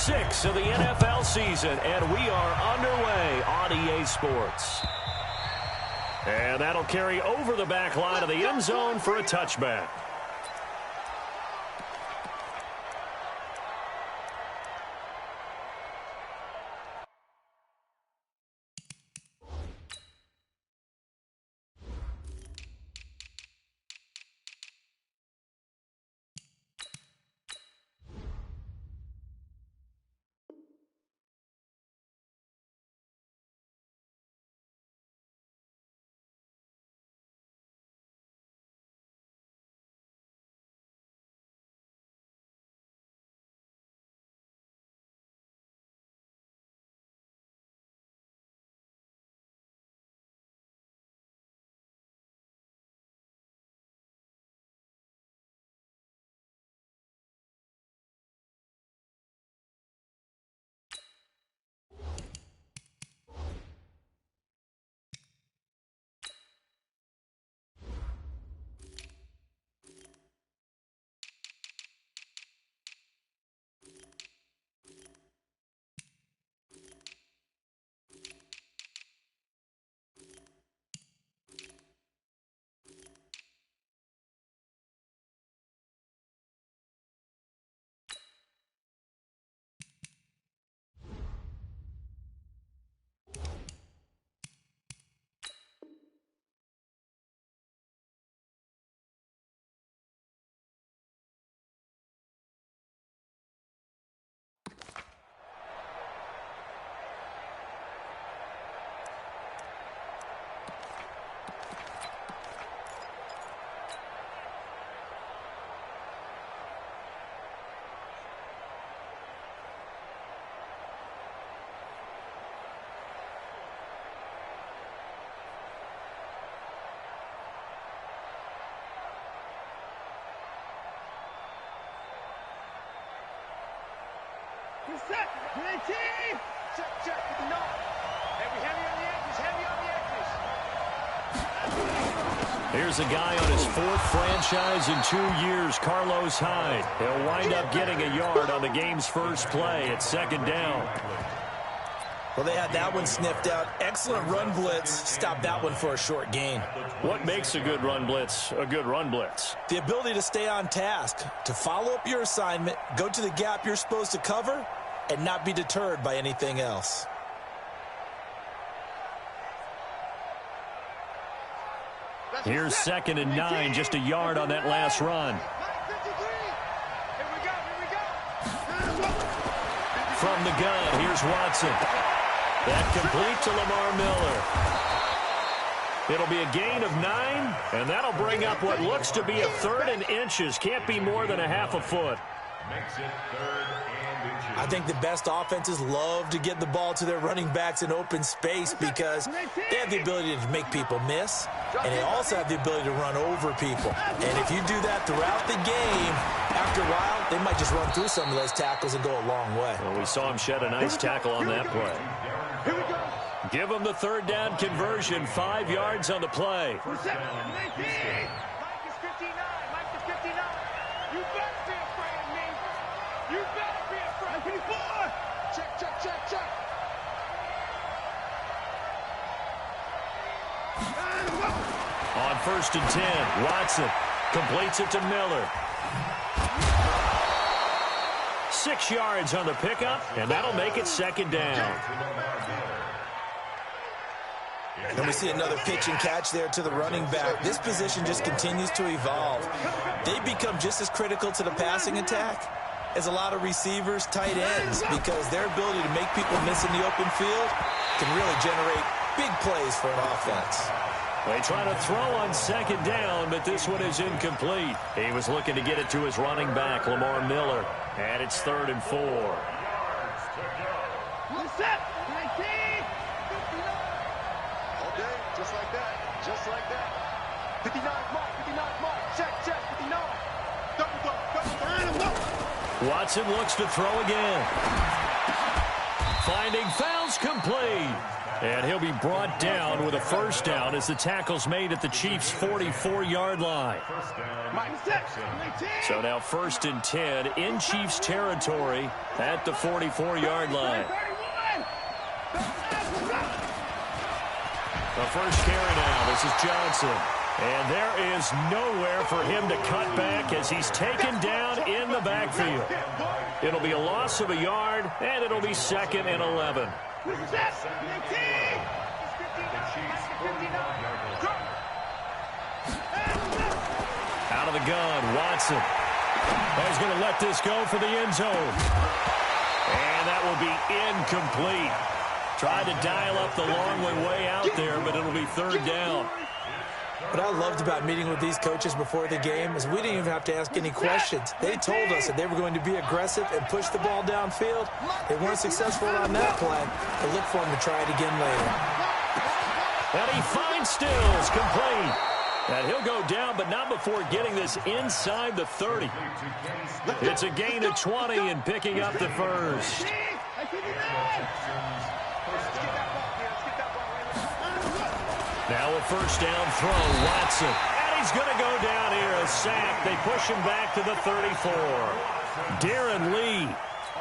6 of the NFL season, and we are underway on EA Sports. And that'll carry over the back line of the end zone for a touchback. Set. Check, check. No. Heavy on the edges. Heavy on the edges. Here's a guy on his 4th franchise in 2 years, Carlos Hyde. He'll wind up getting a yard on the game's first play at 2nd down. Well, they had that one sniffed out. Excellent run blitz. Stopped that one for a short gain. What makes a good run blitz a good run blitz? The ability to stay on task, to follow up your assignment, go to the gap you're supposed to cover, and not be deterred by anything else. Here's 2nd and 9, just a yard on that last run. From the gun, here's Watson. That complete to Lamar Miller. It'll be a gain of 9, and that'll bring up what looks to be a 3rd and inches. Can't be more than a half a foot. Makes it 3rd and inches. I think the best offenses love to get the ball to their running backs in open space because they have the ability to make people miss, and they also have the ability to run over people. And if you do that throughout the game, after a while, they might just run through some of those tackles and go a long way. Well, we saw him shed a nice tackle on that play. Give him the 3rd down conversion, 5 yards on the play. Mike is 59. Mike is 59. You better be afraid of me. You better be afraid. 54. Check, check, check, check. On 1st and 10, Watson completes it to Miller. 6 yards on the pickup, and that'll make it 2nd down. And we see another pitch and catch there to the running back. This position just continues to evolve. They become just as critical to the passing attack as a lot of receivers, tight ends, because their ability to make people miss in the open field can really generate big plays for an offense. They try to throw on 2nd down, but this one is incomplete. He was looking to get it to his running back, Lamar Miller, and it's 3rd and 4. Set. 19. Just like that. Just like that. 59 mark. 59 mark. Check, check. 59. Double. Watson looks to throw again. Finding fouls complete. And he'll be brought down with a first down as the tackle's made at the Chiefs' 44-yard line. So now 1st and 10 in Chiefs territory at the 44-yard line. The first carry now. This is Johnson. And there is nowhere for him to cut back as he's taken down in the backfield. It'll be a loss of a yard, and it'll be 2nd and 11. Out of the gun, Watson. He's going to let this go for the end zone. And that will be incomplete. Tried to dial up the long way out there, but it'll be 3rd down. What I loved about meeting with these coaches before the game is we didn't even have to ask any questions. They told us that they were going to be aggressive and push the ball downfield. They weren't successful on that play, but look for them to try it again later. And he finds Stills, complete. And he'll go down, but not before getting this inside the 30. It's a gain of 20 and picking up the first. Now a first down throw, Watson. And he's going to go down here, a sack. They push him back to the 34. Darren Lee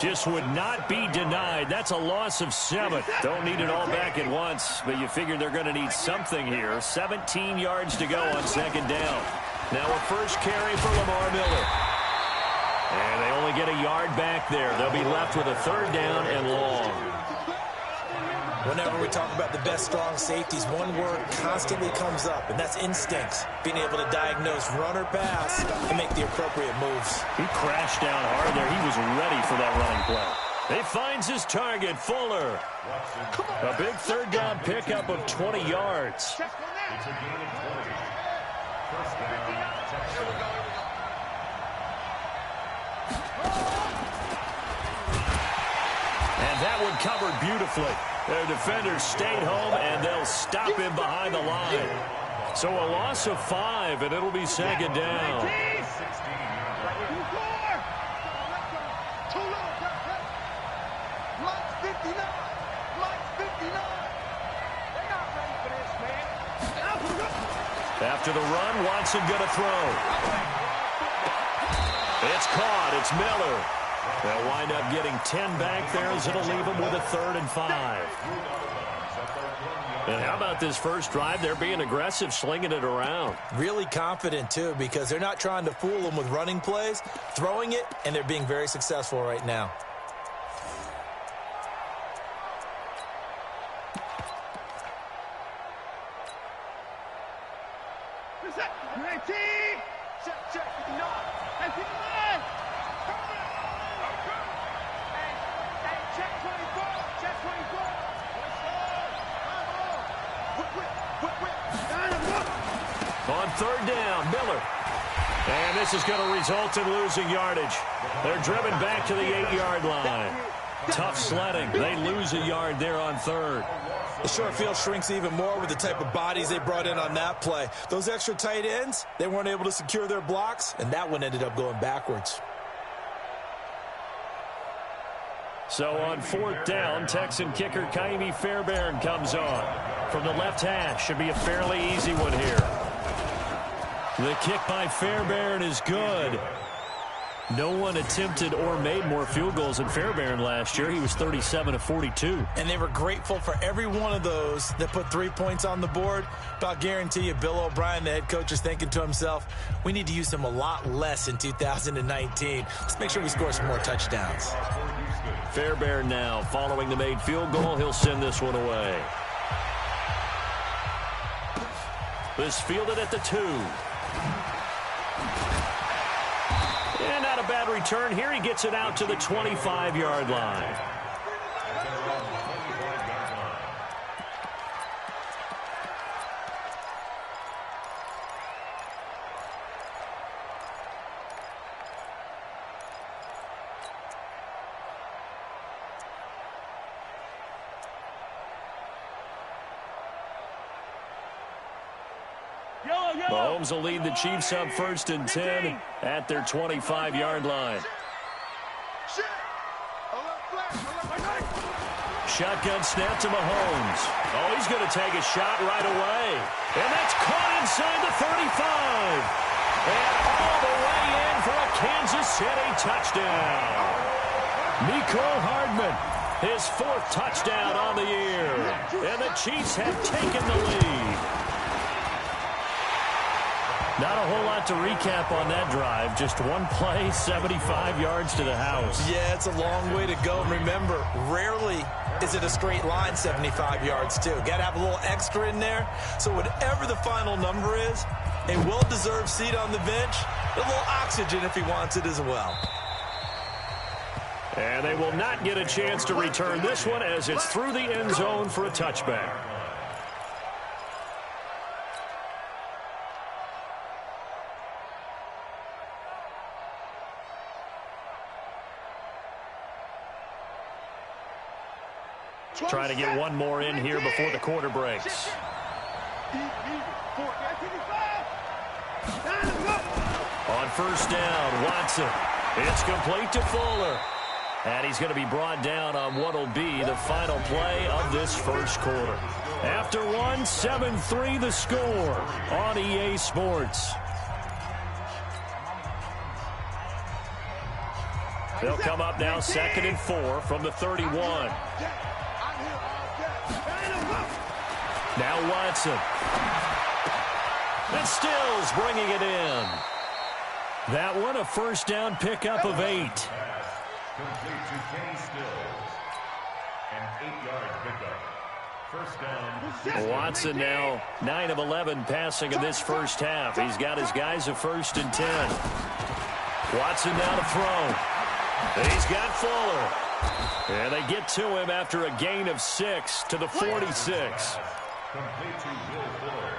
just would not be denied. That's a loss of 7. Don't need it all back at once, but you figure they're going to need something here. 17 yards to go on 2nd down. Now a first carry for Lamar Miller. And they only get a yard back there. They'll be left with a 3rd down and long. Whenever we talk about the best strong safeties, one word constantly comes up, and that's instincts. Being able to diagnose run or pass and make the appropriate moves. He crashed down hard there. He was ready for that running play. He finds his target, Fuller. A big 3rd down pickup of 20 yards. It's a gain of 20. First down, Texans. And that one covered beautifully. Their defenders stayed home, and they'll stop him behind the line. So a loss of 5, and it'll be 2nd down. After the run, Watson going to throw. It's caught. It's Miller. They'll wind up getting 10 back there as it'll leave them with a 3rd and 5. And how about this first drive? They're being aggressive, slinging it around. Really confident, too, because they're not trying to fool them with running plays, throwing it, and they're being very successful right now. On 3rd down, Miller. And this is going to result in losing yardage. They're driven back to the 8-yard line. Tough sledding. They lose a yard there on 3rd. The short field shrinks even more with the type of bodies they brought in on that play. Those extra tight ends, they weren't able to secure their blocks, and that one ended up going backwards. So on 4th down, Texan kicker Kaimi Fairbairn comes on. From the left hash, should be a fairly easy one here. The kick by Fairbairn is good. No one attempted or made more field goals than Fairbairn last year. He was 37 of 42. And they were grateful for every one of those that put 3 points on the board. But I'll guarantee you, Bill O'Brien, the head coach, is thinking to himself, we need to use them a lot less in 2019. Let's make sure we score some more touchdowns. Fairbairn now, following the made field goal, he'll send this one away. This fielded at the 2. And not a bad return here. He gets it out to the 25-yard line. Mahomes will lead the Chiefs up 1st and 10 at their 25-yard line. shotgun snap to Mahomes. Oh, he's going to take a shot right away. And that's caught inside the 35. And all the way in for a Kansas City touchdown. Mecole Hardman, his 4th touchdown on the year. And the Chiefs have taken the lead. Not a whole lot to recap on that drive. Just one play, 75 yards to the house. Yeah, it's a long way to go. And remember, rarely is it a straight line 75 yards, too. Got to have a little extra in there. So whatever the final number is, a well-deserved seat on the bench, a little oxygen if he wants it as well. And they will not get a chance to return this one as it's through the end zone for a touchback. Trying to get one more in here before the quarter breaks. On first down, Watson. It's complete to Fuller. And he's going to be brought down on what will be the final play of this first quarter. After one, 7-3 the score on EA Sports. They'll come up now 2nd and 4 from the 31. Now Watson. And Stills bringing it in. That one a first down pickup of 8. Complete to Kenny Stills. An 8-yard pickup. First down. Watson now 9 of 11 passing in this first half. He's got his guys a 1st and 10. Watson now to throw. And he's got Fuller. And they get to him after a gain of 6 to the 46. Complete to Will Fuller.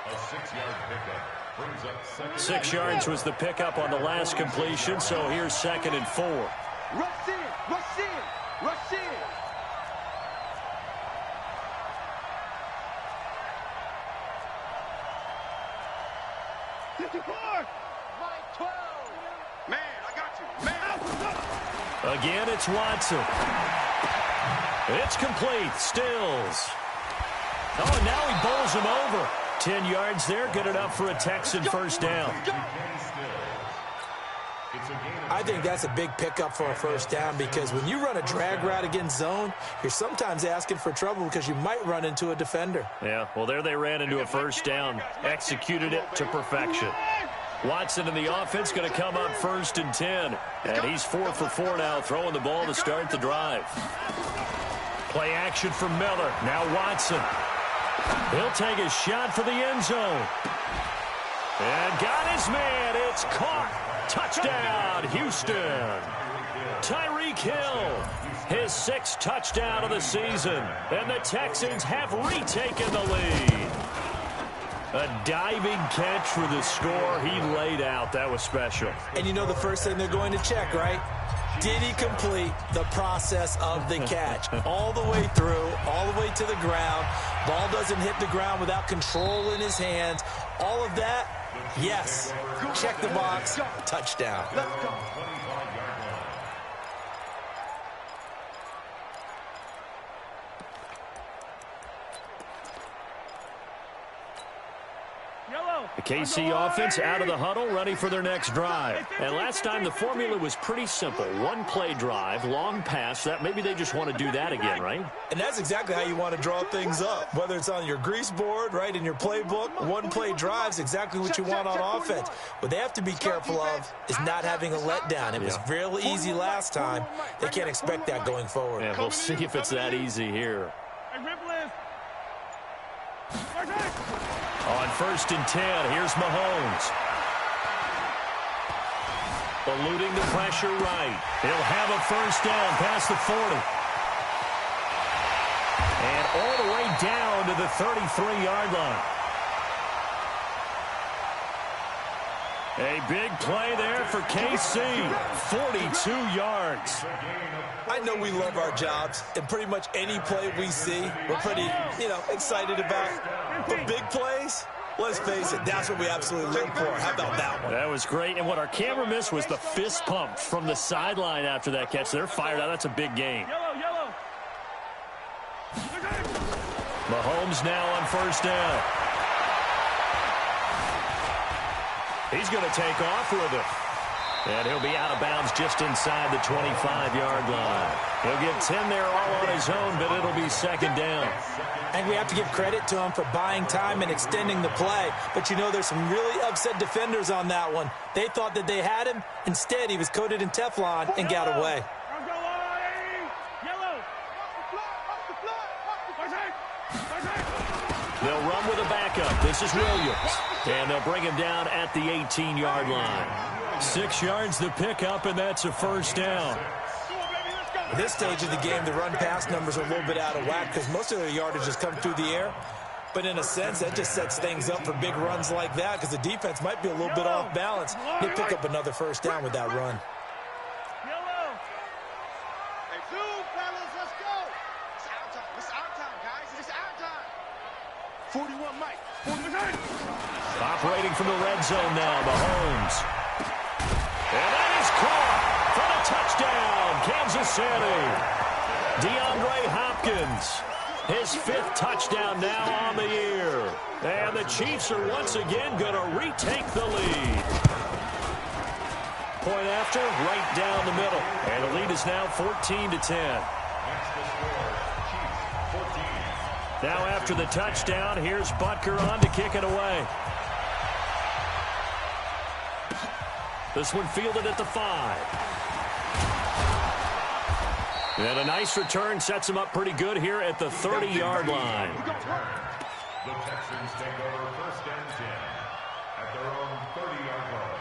A 6-yard pickup. Brings up 6 yards was the pickup on the last completion, so here's 2nd and 4. Rush in, rush in, rush in. Man, I got you. Man, Again, it's Watson. It's complete. Stills. Oh, and now he bowls him over. 10 yards there, good enough for a Texan first down. I think that's a big pickup for a first down because when you run a drag route against zone, you're sometimes asking for trouble because you might run into a defender. Yeah, well, there they ran into a first down. Executed it to perfection. Watson in the offense going to come up 1st and 10. And he's 4 for 4 now, throwing the ball to start the drive. Play action for Miller. Now Watson. He'll take a shot for the end zone. And got his man. It's caught. Touchdown, Houston. Tyreek Hill, his 6th touchdown of the season. And the Texans have retaken the lead. A diving catch for the score. He laid out. That was special. And you know the first thing they're going to check, right? Did he complete the process of the catch? All the way through, all the way to the ground. Ball doesn't hit the ground without control in his hands. All of that, yes. Check the box. Touchdown. let's go. The KC offense out of the huddle, ready for their next drive. And last time the formula was pretty simple. One play drive, long pass. That maybe they just want to do that again, right? And that's exactly how you want to draw things up. Whether it's on your grease board, right, in your playbook, one play drive's exactly what you want on offense. What they have to be careful of is not having a letdown. It was real easy last time. They can't expect that going forward. And we'll see if it's that easy here. On 1st and 10, here's Mahomes. Eluding the pressure right. He'll have a first down past the 40. And all the way down to the 33-yard line. A big play there for KC. 42 yards. I know we love our jobs, and pretty much any play we see, we're pretty, excited about. But big plays, let's face it, that's what we absolutely live for. How about that one? That was great. And what our camera missed was the fist pump from the sideline after that catch. They're fired out. That's a big game. Mahomes now on first down. He's going to take off with it. And he'll be out of bounds just inside the 25-yard line. He'll get 10 there all on his own, but it'll be second down. I think we have to give credit to him for buying time and extending the play. But, you know, there's some really upset defenders on that one. They thought that they had him. Instead, he was coated in Teflon and got away. They'll run with a backup. This is Williams. And they'll bring him down at the 18-yard line. 6 yards the pickup, and that's a first down. At this stage of the game, the run-pass numbers are a little bit out of whack because most of their yardage has come through the air. But in a sense, that just sets things up for big runs like that because the defense might be a little bit off balance. They pick up another first down with that run. Hey, zoom, fellas, let's go. It's our time. It's our time, guys. It's our time. 41 Mike. 41. Operating from the red zone now, Mahomes. And that is caught for the touchdown, Kansas City. DeAndre Hopkins, his 5th touchdown now on the year. And the Chiefs are once again going to retake the lead. Point after, right down the middle. And the lead is now 14-10. Now after the touchdown, here's Butker on to kick it away. This one fielded at the 5. And a nice return sets him up pretty good here at the 30-yard line. The Texans take over first and 10 at their own 30-yard line.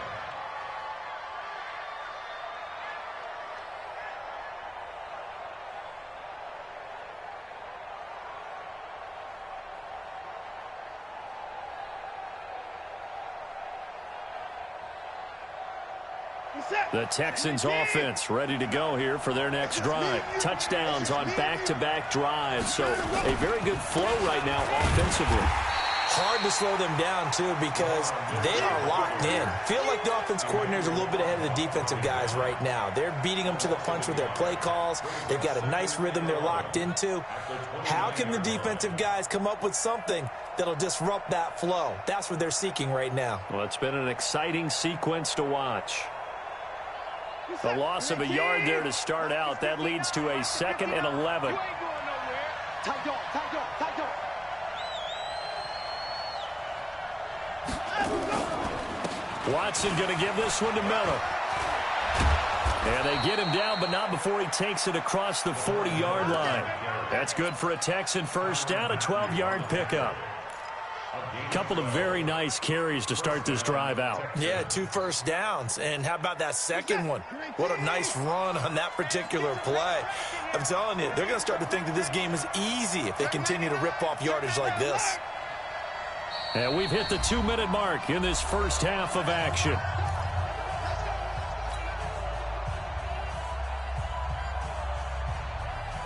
The Texans offense ready to go here for their next drive. Touchdowns on back-to-back drives, so a very good flow right now offensively. Hard to slow them down, too, because they are locked in. Feel like the offense coordinator is a little bit ahead of the defensive guys right now. They're beating them to the punch with their play calls. They've got a nice rhythm they're locked into. How can the defensive guys come up with something that'll disrupt that flow? That's what they're seeking right now. Well, it's been an exciting sequence to watch. The loss of a yard there to start out. That leads to a 2nd and 11. Watson going to give this one to Miller. And they get him down, but not before he takes it across the 40-yard line. That's good for a Texan first down, a 12-yard pickup. Couple of very nice carries to start this drive out. Yeah, 2 first downs. And how about that second one? What a nice run on that particular play. I'm telling you, they're going to start to think that this game is easy if they continue to rip off yardage like this. And we've hit the 2-minute mark in this first half of action.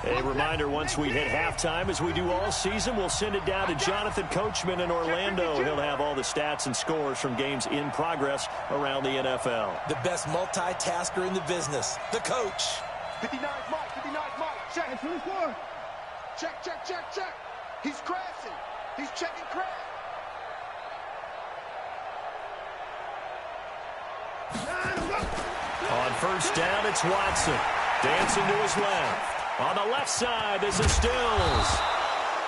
A reminder, once we hit halftime, as we do all season, we'll send it down to Jonathan Coachman in Orlando. He'll have all the stats and scores from games in progress around the NFL. The best multitasker in the business, the coach. 59 Mike, 59 Mike. Check. 24. Check, check, check, check. He's crashing. He's checking crash. On first down, it's Watson. Dancing to his left. On the left side, this is Stills.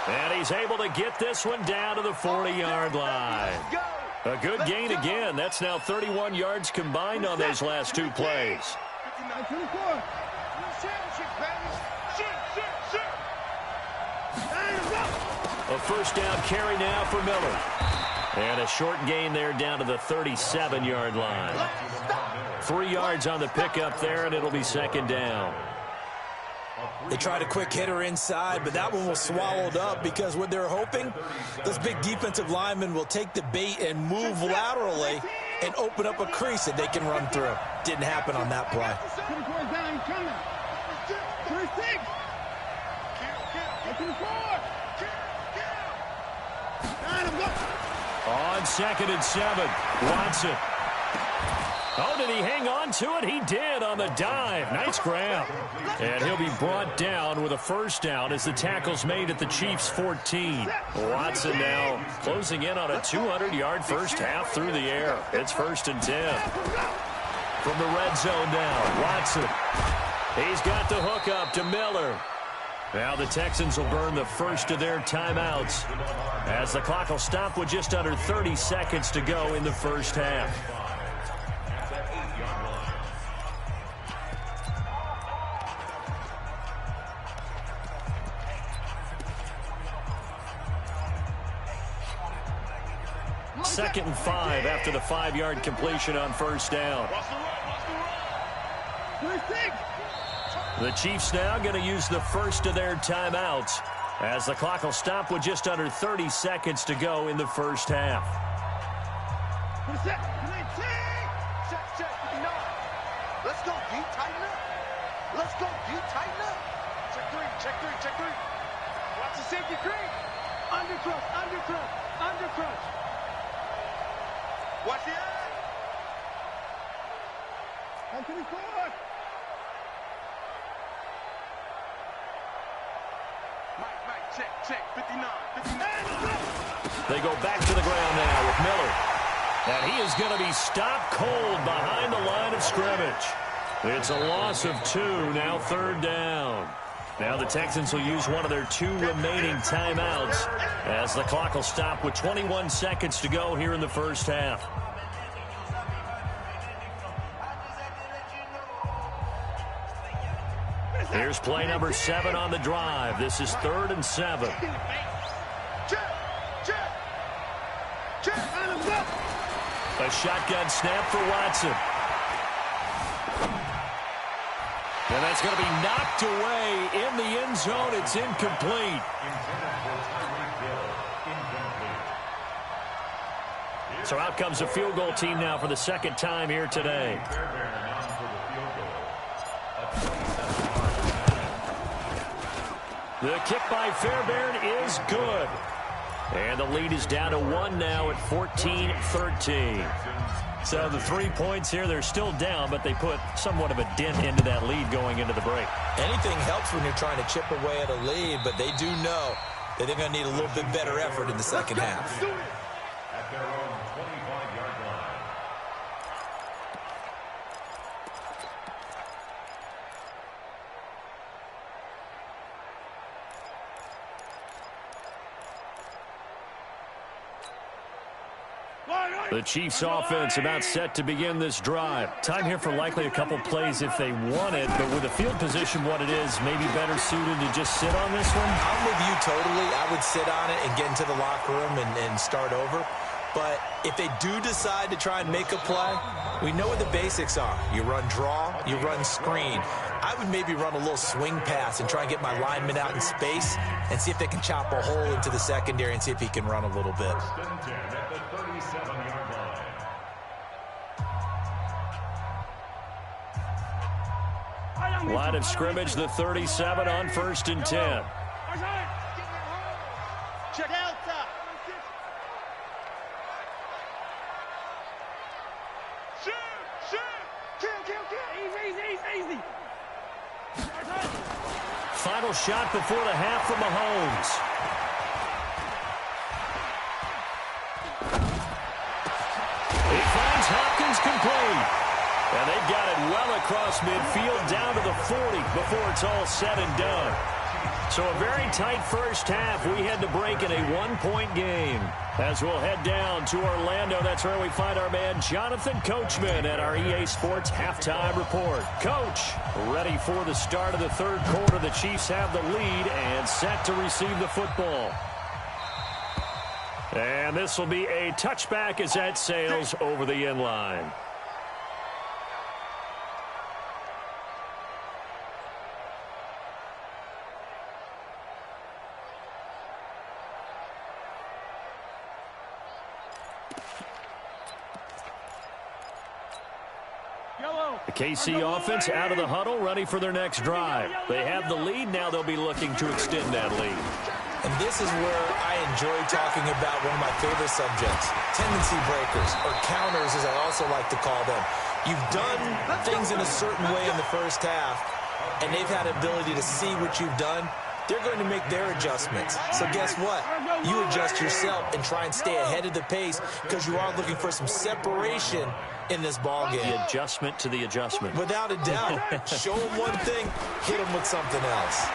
And he's able to get this one down to the 40-yard line. A good gain again. That's now 31 yards combined on those last 2 plays. A first down carry now for Miller. And a short gain there down to the 37-yard line. 3 yards on the pickup there, and it'll be second down. They tried a quick hitter inside, but that one was swallowed up because what they're hoping, those big defensive linemen will take the bait and move laterally and open up a crease that they can run through. Didn't happen on that play. On 2nd and 7, Watson. Oh, did he hang on to it? He did on the dive. Nice grab. And he'll be brought down with a first down as the tackle's made at the Chiefs' 14. Watson now closing in on a 200-yard first half through the air. It's 1st and 10. From the red zone now, Watson. He's got the hook up to Miller. Now the Texans will burn the first of their timeouts as the clock will stop with just under 30 seconds to go in the first half. Second and 5 after the 5-yard completion on first down. The Chiefs now going to use the first of their timeouts as the clock will stop with just under 30 seconds to go in the first half. Let's go, D. Tighten up. Let's go, D. Tighten up. Check three. Watch the safety creep. Under crunch. Watch the eye. Come to the forward. Mike, check. 59. They go back to the ground now with Miller. And he is going to be stopped cold behind the line of scrimmage. It's a loss of 2, now 3rd down. Now the Texans will use one of their 2 remaining timeouts as the clock will stop with 21 seconds to go here in the first half. Here's play number 7 on the drive. This is 3rd and 7. A shotgun snap for Watson. And that's going to be knocked away in the end zone. It's incomplete. So out comes a field goal team now for the 2nd time here today. The kick by Fairbairn is good. And the lead is down to 1 now at 14-13. So the 3 points here, they're still down, but they put somewhat of a dent into that lead going into the break. Anything helps when you're trying to chip away at a lead, but they do know that they're going to need a little bit better effort in the second half. At their own 25-yard line. The Chiefs offense about set to begin this drive. Time here for likely a couple plays if they want it, but with the field position what it is, maybe better suited to just sit on this one? I'm with you totally. I would sit on it and get into the locker room and start over. But if they do decide to try and make a play, we know what the basics are. You run draw, you run screen. I would maybe run a little swing pass and try and get my lineman out in space and see if they can chop a hole into the secondary and see if he can run a little bit. At the 37-yard line. Line of scrimmage, the 37 on 1st and 10. Check out. Easy. Final shot before the half from Mahomes. He finds Hopkins complete. And they've got it well across midfield down to the 40 before it's all said and done. So a very tight first half. We head to break in a 1-point game. As we'll head down to Orlando, that's where we find our man Jonathan Coachman at our EA Sports Halftime Report. Coach, ready for the start of the 3rd quarter. The Chiefs have the lead and set to receive the football. And this will be a touchback as that sails over the end line. The KC offense out of the huddle, ready for their next drive. They have the lead. Now they'll be looking to extend that lead. And this is where I enjoy talking about one of my favorite subjects, tendency breakers, or counters as I also like to call them. You've done things in a certain way in the first half, and they've had the ability to see what you've done. They're going to make their adjustments. So guess what? You adjust yourself and try and stay ahead of the pace because you are looking for some separation in this ball game. The adjustment to the adjustment. Without a doubt. Show them one thing, hit them with something else.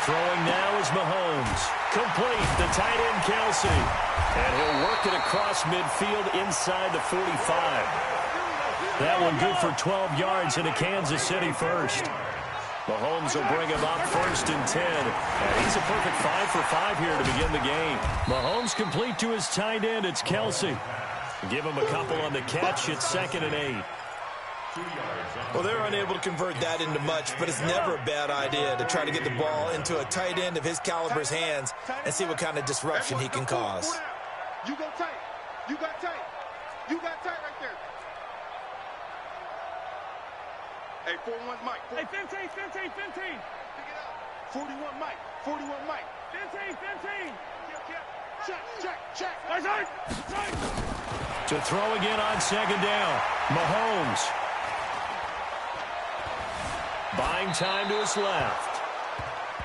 Throwing now is Mahomes. Complete, the tight end Kelsey. And he'll work it across midfield inside the 45. That one good for 12 yards into Kansas City first. Mahomes will bring him up 1st and 10. And he's a perfect 5 for 5 here to begin the game. Mahomes complete to his tight end. It's Kelsey. Give him a couple on the catch. It's 2nd and 8. Well, they're unable to convert that into much, but it's never a bad idea to try to get the ball into a tight end of his caliber's hands and see what kind of disruption he can cause. You go tight. You got tight. You got tight right there. Hey, 41 Mike. Hey, 15. Pick it up. 41 Mike. 41 Mike. 15. Check. To throw again on 2nd down. Mahomes. Buying time to his left.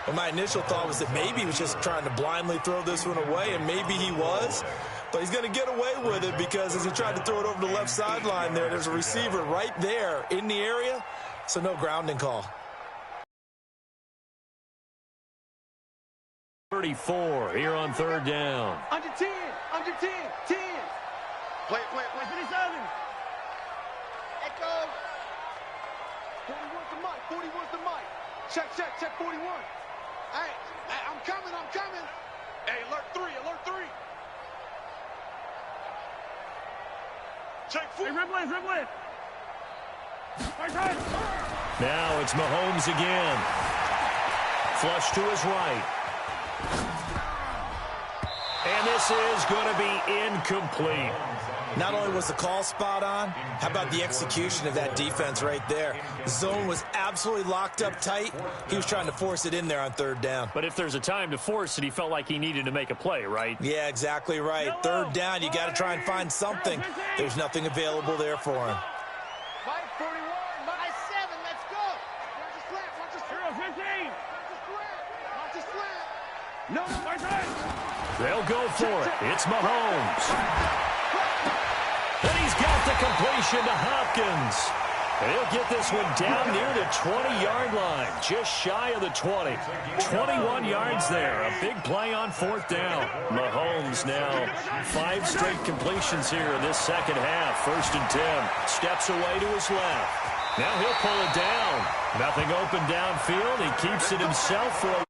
Well, my initial thought was that maybe he was just trying to blindly throw this one away, and maybe he was. But he's going to get away with it because as he tried to throw it over the left sideline there's a receiver right there in the area, so no grounding call. 34 here on 3rd down. Under 10. 10. Play. 57. Echo. 41's the mic. Check, 41. Hey, I'm coming. Hey, alert 3. Check 4. Hey, Ripley. Now it's Mahomes again. Flush to his right. And this is going to be incomplete. Not only was the call spot on, how about the execution of that defense right there? The zone was absolutely locked up tight. He was trying to force it in there on 3rd down. But if there's a time to force it, he felt like he needed to make a play, right? Yeah, exactly right. 3rd down, you got to try and find something. There's nothing available there for him. Mike 41, Mike 7, let's go. Watch the slant. 15. Watch the slant. No, my time. They'll go for it. It's Mahomes. And he's got the completion to Hopkins. And he'll get this one down near the 20-yard line, just shy of the 20. 21 yards there, a big play on 4th down. Mahomes now 5 straight completions here in this 2nd half. 1st and 10, steps away to his left. Now he'll pull it down. Nothing open downfield. He keeps it himself for a